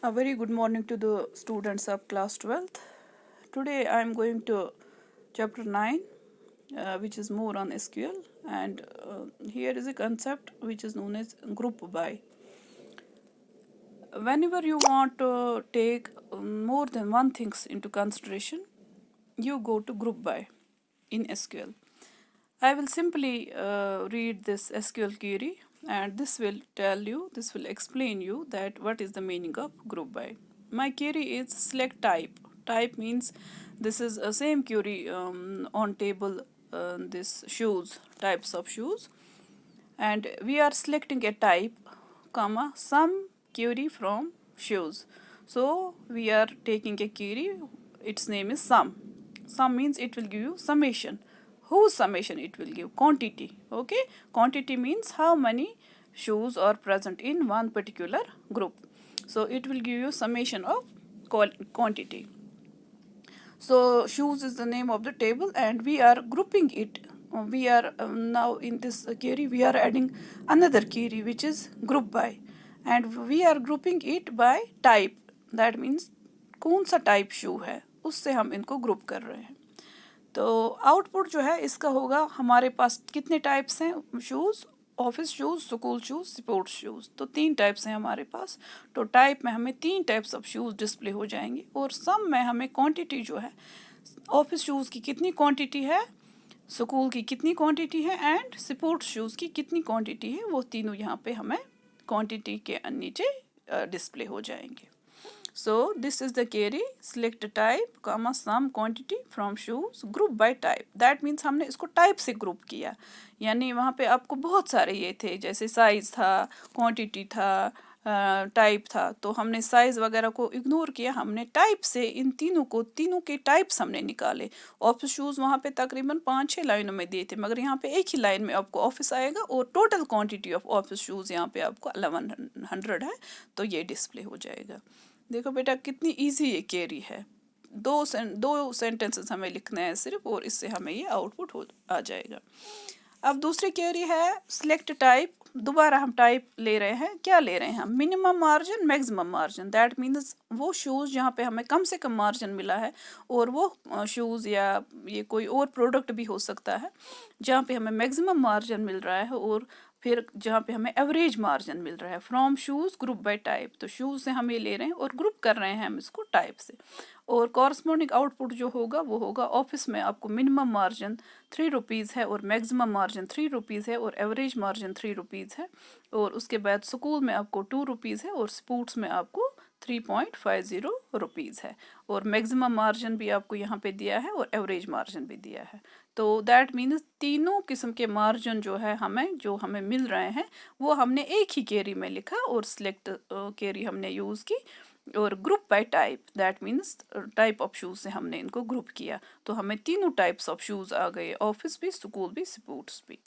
A very good morning to the students of class 12th. Today I am going to chapter 9, which is more on SQL, and here is a concept which is known as group by. Whenever you want to take more than one things into consideration, you go to group by in SQL. I will simply read this SQL query, and this will explain you that what is the meaning of group by. My query is select type. Type means this is a same query on table, this shoes, types of shoes, and we are selecting a type, comma, some query from shoes. So we are taking a query, its name is sum. Sum means it will give you summation. Whose summation it will give? Quantity. Okay, quantity means how many shoes are present in one particular group. So it will give you summation of quantity. So shoes is the name of the table, and we are grouping it. We are now in this query we are adding another query which is group by, and we are grouping it by type. That means कौन सा type शू है उससे हम इनको group कर रहे हैं. तो आउटपुट जो है इसका होगा, हमारे पास कितने टाइप्स हैं shoes? Office shoes, school shoes, sports shoes. तो 3 टाइप्स हैं हमारे पास. तो टाइप में हमें 3 टाइप्स ऑफ शूज़ डिस्प्ले हो जाएंगे, और सम में हमें क्वांटिटी जो है, ऑफिस शूज़ की कितनी क्वांटिटी है, स्कूल की कितनी क्वांटिटी है, एंड स्पोर्ट्स शूज़ की कितनी क्वांटिटी है, वो तीनों यहाँ पे हमें क्वांटिटी के नीचे डिस्प्ले हो जाएंगे. So this is the query, select type, comma, sum quantity from shoes, group by type. That means हमने इसको type से group किया. यानी वहाँ पे आपको बहुत सारे ये थे, जैसे size था, quantity था, टाइप था, तो हमने साइज़ वगैरह को इग्नोर किया. हमने टाइप से इन तीनों के टाइप्स हमने निकाले. ऑफिस शूज़ वहाँ पे तकरीबन 5-6 लाइनों में दिए थे, मगर यहाँ पे एक ही लाइन में आपको ऑफिस आएगा, और total quantity of office shoes यहाँ पे आपको 1100 है, तो ये डिस्प्ले हो जाएगा. देखो बेटा कितनी इजी ये क्वेरी है. दो सेंटेंसेस हमें लिखना है सिर्फ, और इससे हमें ये आउटपुट हो आ जाएगा. अब दूसरी क्वेरी है सिलेक्ट टाइप. दोबारा हम टाइप ले रहे हैं. क्या ले रहे हैं हम? Minimum margin, maximum margin. That means वो शूज़ जहाँ पे हमें कम से कम मार्जिन मिला है, और वो शूज़ या ये कोई और प्रोडक्ट भी हो सकता है जहाँ पे हमें मैक्सिमम मार्जिन मिल रहा है, और फिर जहाँ पे हमें एवरेज मार्जिन मिल रहा है. From shoes group by type. तो शूज़ से हम ये ले रहे हैं और ग्रुप कर रहे हैं हम इसको टाइप से. और कॉरस्पॉन्डिंग आउटपुट जो होगा वो होगा, ऑफिस में आपको मिनिमम मार्जिन 3 रुपीज़ है, और मैक्सिमम मार्जिन 3 रुपीज़ है, और एवरेज मार्जिन 3 रुपीज़ है. और उसके बाद स्कूल में आपको 2 रुपीज़ है, और स्पोर्ट्स में आपको 3.50 रुपीज़ है. और मैक्सिमम मार्जिन भी आपको यहाँ पे दिया है, और एवरेज मार्जिन भी दिया है. तो दैट मीन्स तीनों किस्म के मार्जिन जो हमें मिल रहे हैं, वो हमने एक ही केरी में लिखा, और सिलेक्ट केरी हमने यूज़ की. और group by type, that means type of shoes से हमने इनको ग्रुप किया, तो हमें तीनों टाइप्स ऑफ शूज़ आ गए, ऑफिस भी, स्कूल भी, स्पोर्ट्स भी.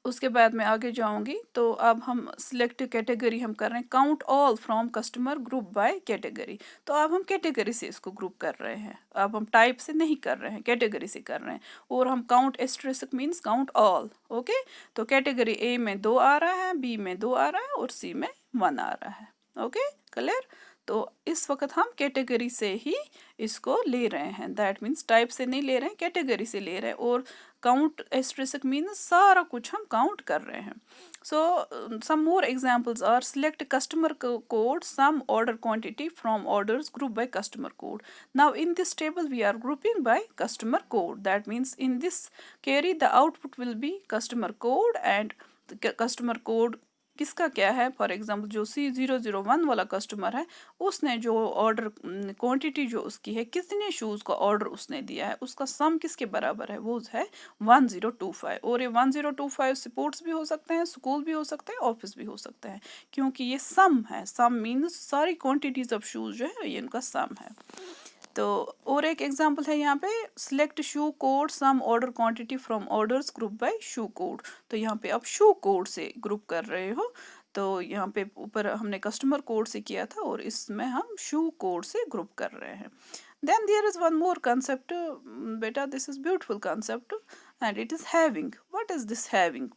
उसके बाद मैं आगे जाऊंगी. तो अब हम सिलेक्ट कैटेगरी हम कर रहे हैं, count all from customer group by category. तो अब हम कैटेगरी से इसको ग्रुप कर रहे हैं. अब हम टाइप से नहीं कर रहे हैं, कैटेगरी से कर रहे हैं. और हम count asterisk means count all. Okay, तो कैटेगरी ए में 2 आ रहा है, बी में 2 आ रहा है, और सी में 1 आ रहा है. Okay, clear. तो इस वक्त हम कैटेगरी से ही इसको ले रहे हैं. दैट मीन्स टाइप से नहीं ले रहे हैं, कैटेगरी से ले रहे हैं. और काउंट एस्टेरिस्क मीन्स सारा कुछ हम काउंट कर रहे हैं. So some more examples are select customer code sum order quantity from orders group by customer code. Now in this table we are grouping by customer code. That means in this query the output will be customer code, and customer code किसका क्या है. For example जो C001 वाला customer है, उसने जो order quantity जो उसकी है, कितने शूज़ का ऑर्डर उसने दिया है, उसका सम किसके बराबर है, वो है 1025. और ये 1025 स्पोर्ट्स भी हो सकते हैं, स्कूल भी हो सकते हैं, ऑफिस भी हो सकते हैं, क्योंकि ये सम है. सम मीन्स सारी क्वांटिटीज ऑफ शूज़ जो है ये इनका सम है. तो और एक एग्जांपल है यहाँ पे, select shoe code sum order quantity from orders group by shoe code. तो यहाँ पे आप शू कोड से ग्रुप कर रहे हो. तो यहाँ पे ऊपर हमने कस्टमर कोड से किया था, और इसमें हम शू कोड से ग्रुप कर रहे हैं. Then there is one more concept, beta. This is beautiful concept, and it is having. What is this having?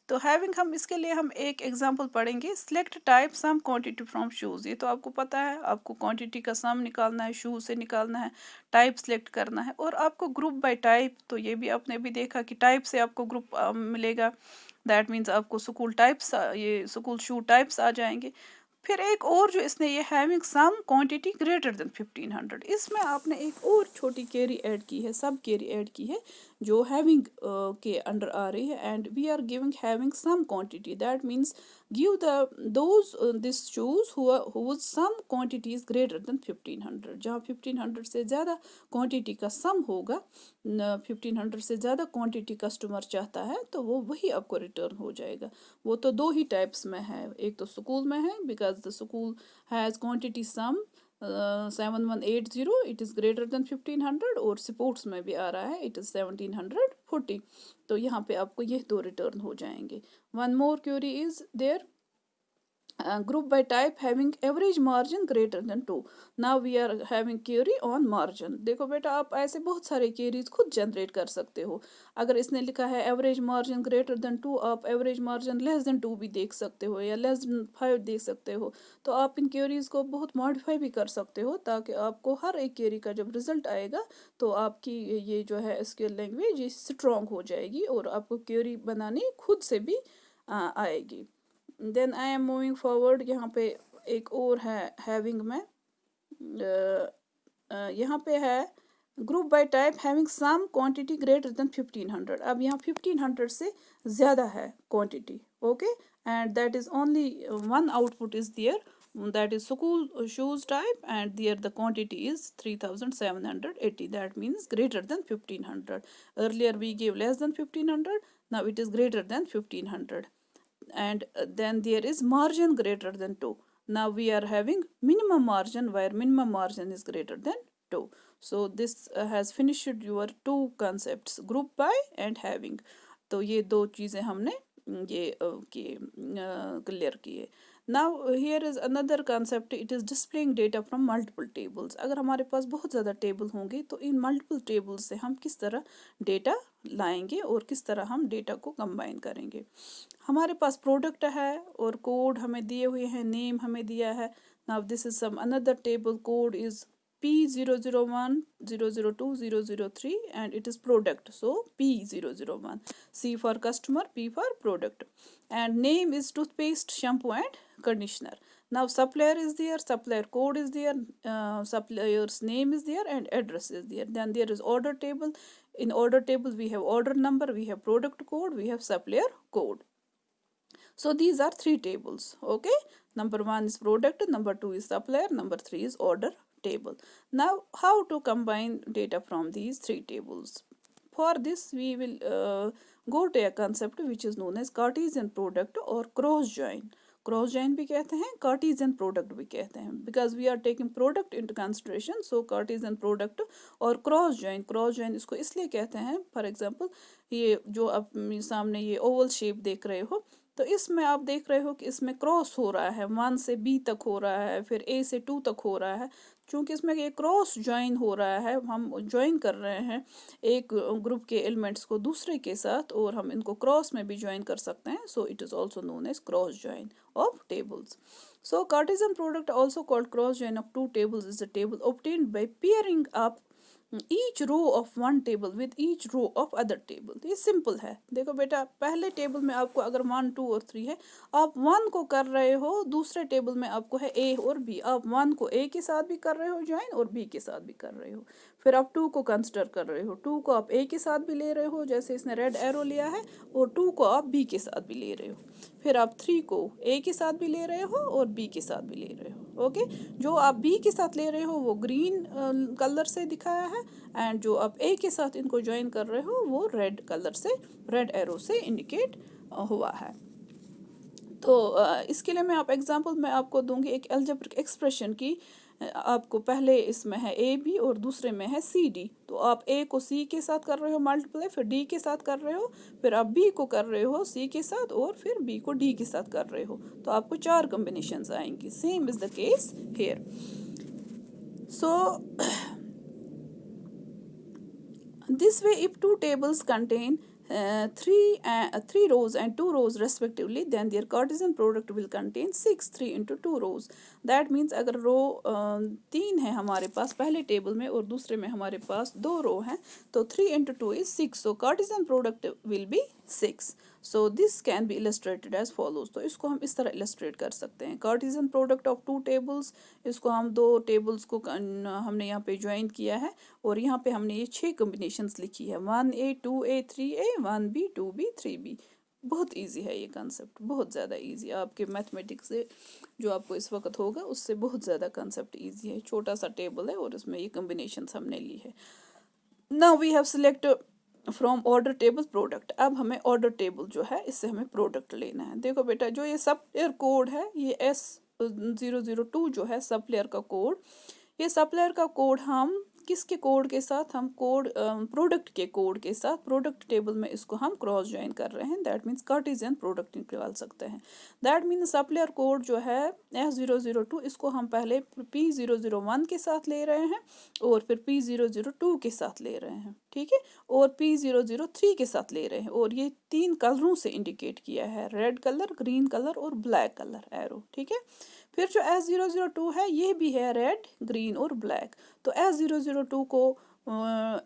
तो हैविंग हम इसके लिए हम एक एग्जांपल पढ़ेंगे। Select type sum quantity from shoes, ये तो आपको पता है, आपको क्वांटिटी का सम निकालना है, शूज से निकालना है, टाइप सेलेक्ट करना है, और आपको ग्रुप बाय टाइप, तो ये भी आपने भी देखा कि टाइप से आपको ग्रुप मिलेगा। दैट मीन्स आपको स्कूल टाइप्स, ये स्कूल शू टाइप्स आ जाएंगे। फिर एक और जो इसने ये having sum quantity greater than 1500, इसमें आपने एक और छोटी केरी ऐड की है, सब केरी ऐड की है जो हैविंग के अंडर आ रही है। And we are giving having sum quantity, that means give the those this shoes whose sum quantity is greater than 1500, जहाँ 1500 से ज़्यादा क्वांटिटी का सम होगा, 1500 से ज़्यादा क्वांटिटी कस्टमर चाहता है, तो वो वही आपको रिटर्न हो जाएगा। वो तो दो ही टाइप्स में है, एक तो स्कूल में है because the school has quantity sum 7180, it is greater than 1500, और स्पोर्ट्स में भी आ रहा है, इट इज़ 1740। तो यहाँ पे आपको ये दो रिटर्न हो जाएंगे। One more query is there, group by type having average margin greater than 2. Now we are having query on margin। देखो बेटा, आप ऐसे बहुत सारे queries खुद जनरेट कर सकते हो। अगर इसने लिखा है एवरेज मार्जिन ग्रेटर देन 2, आप एवरेज मार्जिन लेस देन 2 भी देख सकते हो, या लेस देन 5 देख सकते हो। तो आप इन क्वेरीज को बहुत मॉडिफाई भी कर सकते हो, ताकि आपको हर एक क्वेरी का जब रिजल्ट आएगा तो आपकी ये जो है एसक्यूएल लैंग्वेज ये स्ट्रॉन्ग हो जाएगी, और आपको क्वेरी बनानी खुद से भी आएगी। Then I am moving forward, यहाँ पे एक और है हैविंग में, यहाँ पे है group by type having sum quantity greater than 1500। अब यहाँ 1500 से ज़्यादा है quantity, okay, and that is only one output is there, that is school shoes type, and there the quantity is 3780, that means greater than 1500. Earlier we gave less than 1500, now it is greater than 1500. And then there is margin greater than 2. Now we are having minimum margin, where minimum margin is greater than 2. So this has finished your two concepts, group by and having। तो ये दो चीज़ें हमने ये clear किए। Now here is another concept, it is displaying data from multiple tables. अगर हमारे पास बहुत ज़्यादा टेबल होंगे तो इन मल्टीपल टेबल्स से हम किस तरह डेटा लाएंगे और किस तरह हम डेटा को कंबाइन करेंगे। हमारे पास प्रोडक्ट है और कोड हमें दिए हुए हैं, नेम हमें दिया है। Now this is some another table, code is P001 002 003 and it is product, so P001, C for customer, P for product, and name is toothpaste, shampoo and conditioner. Now supplier is there, supplier code is there, supplier's name is there, and address is there. Then there is order table. In order table we have order number, we have product code, we have supplier code. So these are three tables, okay. Number one is product, number two is supplier, number three is order table. Now how to combine data from these three tables? For this we will go to a concept which is known as Cartesian product or cross join. Cross join भी कहते हैं, Cartesian product भी कहते हैं, because we are taking product into consideration, so Cartesian product और cross join इसको इसलिए कहते हैं। फॉर एग्जांपल ये जो आप सामने ये ओवल शेप देख रहे हो, तो इसमें आप देख रहे हो कि इसमें क्रॉस हो रहा है, 1 से B तक हो रहा है, फिर A से 2 तक हो रहा है। क्योंकि इसमें ये क्रॉस ज्वाइन हो रहा है, हम ज्वाइन कर रहे हैं एक ग्रुप के एलिमेंट्स को दूसरे के साथ, और हम इनको क्रॉस में भी ज्वाइन कर सकते हैं, so it is also known as cross join of tables. So Cartesian product, also called cross join of two tables, is a table obtained by pairing up each row of one table with each row of other table। ये simple है। देखो बेटा, पहले table में आपको अगर 1 2 और 3 है, आप 1 को कर रहे हो, दूसरे टेबल में आपको है A और B, आप 1 को A के साथ भी कर रहे हो ज्वाइन और B के साथ भी कर रहे हो। फिर आप 2 को कंसिडर कर रहे हो, 2 को आप A के साथ भी ले रहे हो, जैसे इसने रेड एरो लिया है, और 2 को आप B के साथ भी ले रहे हो। फिर आप 3 को A के साथ भी ले रहे हो और B के साथ भी ले रहे हो, ओके। जो आप B के साथ ले रहे हो वो ग्रीन कलर से दिखाया है, एंड जो आप A के साथ इनको ज्वाइन कर रहे हो वो रेड कलर से, रेड एरो से इंडिकेट हुआ है। तो इसके लिए मैं एग्जांपल मैं आपको दूंगी एक अलजेब्रिक एक्सप्रेशन की। आपको पहले इसमें है ए बी और दूसरे में है सी डी, तो आप ए को सी के साथ कर रहे हो मल्टीप्लाई, फिर डी के साथ कर रहे हो, फिर आप बी को कर रहे हो सी के साथ, और फिर बी को डी के साथ कर रहे हो, तो आपको 4 कॉम्बिनेशंस आएंगी। Same is the case hair. So this way if two tables contain three rows and 2 rows respectively, then their Cartesian product will contain 6 3 into 2 rows. That means अगर रो 3 है हमारे पास पहले टेबल में और दूसरे में हमारे पास 2 रो हैं, तो 3 into 2 is 6, so Cartesian product will be 6. So this can be illustrated as follows. तो इसको हम इस तरह illustrate कर सकते हैं. Cartesian product of two tables, इसको हम दो tables को हमने यहाँ पे ज्वाइन किया है और यहाँ पे हमने ये 6 combinations लिखी है, 1A 2A 3A 1B 2B 3B. बहुत इजी है ये कंसेप्ट, बहुत ज़्यादा इजी. आपके मैथमेटिक्स से जो आपको इस वक्त होगा उससे बहुत ज़्यादा कंसेप्ट इजी है. छोटा सा टेबल है और इसमें ये कम्बिनेशंस हमने ली है. Now we have select from order table product. अब हमें ऑर्डर टेबल जो है इससे हमें प्रोडक्ट लेना है. देखो बेटा, जो ये सप्लायर कोड है, ये S002 जो है सप्लायर का कोड, ये सप्लायर का कोड हम किसके कोड के साथ, हम कोड प्रोडक्ट के कोड के साथ प्रोडक्ट टेबल में इसको हम क्रॉस ज्वाइन कर रहे हैं. दैट मीन्स कार्टेशियन प्रोडक्ट निकाल सकते हैं. दैट मीन्स सप्लायर कोड जो है S002, इसको हम पहले P001 के साथ ले रहे हैं और फिर P002 के साथ ले रहे हैं, ठीक है, और P003 के साथ ले रहे हैं. और ये 3 कलरों से इंडिकेट किया है, रेड कलर, ग्रीन कलर और ब्लैक कलर एरो, ठीक है. फिर जो S002 है ये भी है रेड, ग्रीन और ब्लैक. तो S002 को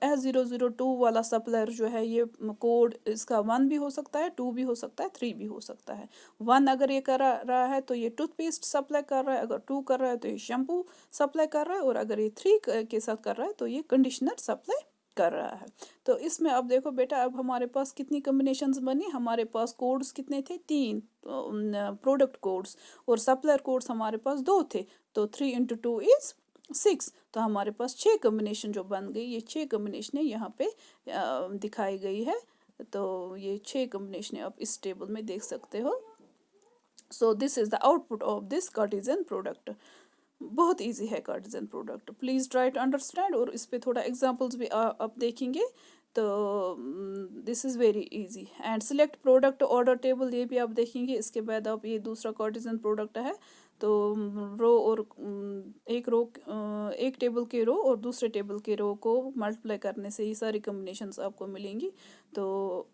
S002 वाला सप्लायर जो है, ये कोड इसका 1 भी हो सकता है, 2 भी हो सकता है, 3 भी हो सकता है. 1 अगर ये कर रहा है तो ये टूथपेस्ट सप्लाई कर रहा है, अगर 2 कर रहा है तो ये शैम्पू सप्लाई कर रहा है, और अगर ये 3 के साथ कर रहा है तो ये कंडीशनर सप्लाई कर रहा है. तो इसमें अब देखो बेटा, अब हमारे पास कितनी कम्बिनेशंस बनी. हमारे पास कोड्स कितने थे, 3 प्रोडक्ट कोड्स, और सप्लायर कोड्स हमारे पास 2 थे. तो 3 into 2 is 6. तो हमारे पास 6 कम्बिनेशन जो बन गई, ये 6 कम्बिनेशनें यहाँ पे दिखाई गई है. तो ये 6 कम्बिनेशनें आप इस टेबल में देख सकते हो. So this is the output of this Cartesian product. बहुत इजी है Cartesian product. Please try to understand. और इस पे थोड़ा एग्जांपल्स भी आप देखेंगे. तो this is very easy. And select product order table, ये भी आप देखेंगे. इसके बाद आप ये दूसरा कार्टेशियन प्रोडक्ट है, तो रो और एक टेबल के रो और दूसरे टेबल के रो को मल्टीप्लाई करने से ये सारी कम्बिनेशंस आपको मिलेंगी. तो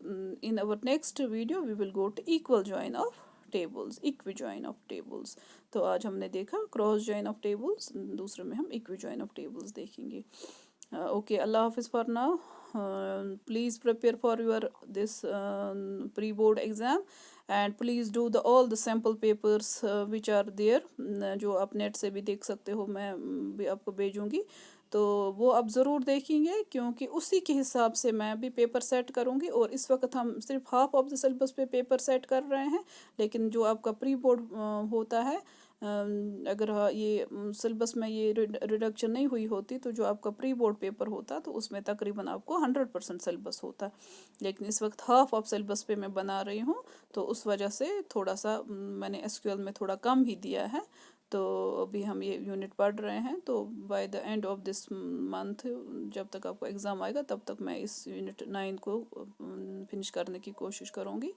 in our next video we will go to equal join of tables, equi join of tables. तो आज हमने देखा क्रॉस ज्वाइन ऑफ टेबल्स, दूसरे में हम इक्वी ज्वाइन ऑफ टेबल्स देखेंगे. Okay, Allah Hafiz for now. Please prepare for your this pre-board exam, and please do all the sample papers which are there, जो आप नेट से भी देख सकते हो, मैं भी आपको भेजूंगी. तो वो आप ज़रूर देखेंगे, क्योंकि उसी के हिसाब से मैं भी पेपर सेट करूंगी. और इस वक्त हम सिर्फ हाफ ऑफ द सिलेबस पे पेपर सेट कर रहे हैं, लेकिन जो आपका प्री बोर्ड होता है, अगर ये सिलेबस में ये रिडक्शन नहीं हुई होती, तो जो आपका प्री बोर्ड पेपर होता तो उसमें तकरीबन आपको 100% सिलेबस होता. लेकिन इस वक्त हाफ ऑफ सिलेबस पे मैं बना रही हूँ, तो उस वजह से थोड़ा सा मैंने एसक्यूएल में थोड़ा कम ही दिया है. तो अभी हम ये यूनिट पढ़ रहे हैं. तो by the end of this month, जब तक आपको एग्ज़ाम आएगा तब तक मैं इस यूनिट 9 को फिनिश करने की कोशिश करूँगी.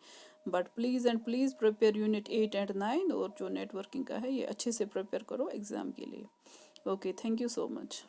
But please and please prepare unit 8 and 9, और जो नेटवर्किंग का है ये अच्छे से प्रिपेयर करो एग्ज़ाम के लिए. Okay, thank you so much.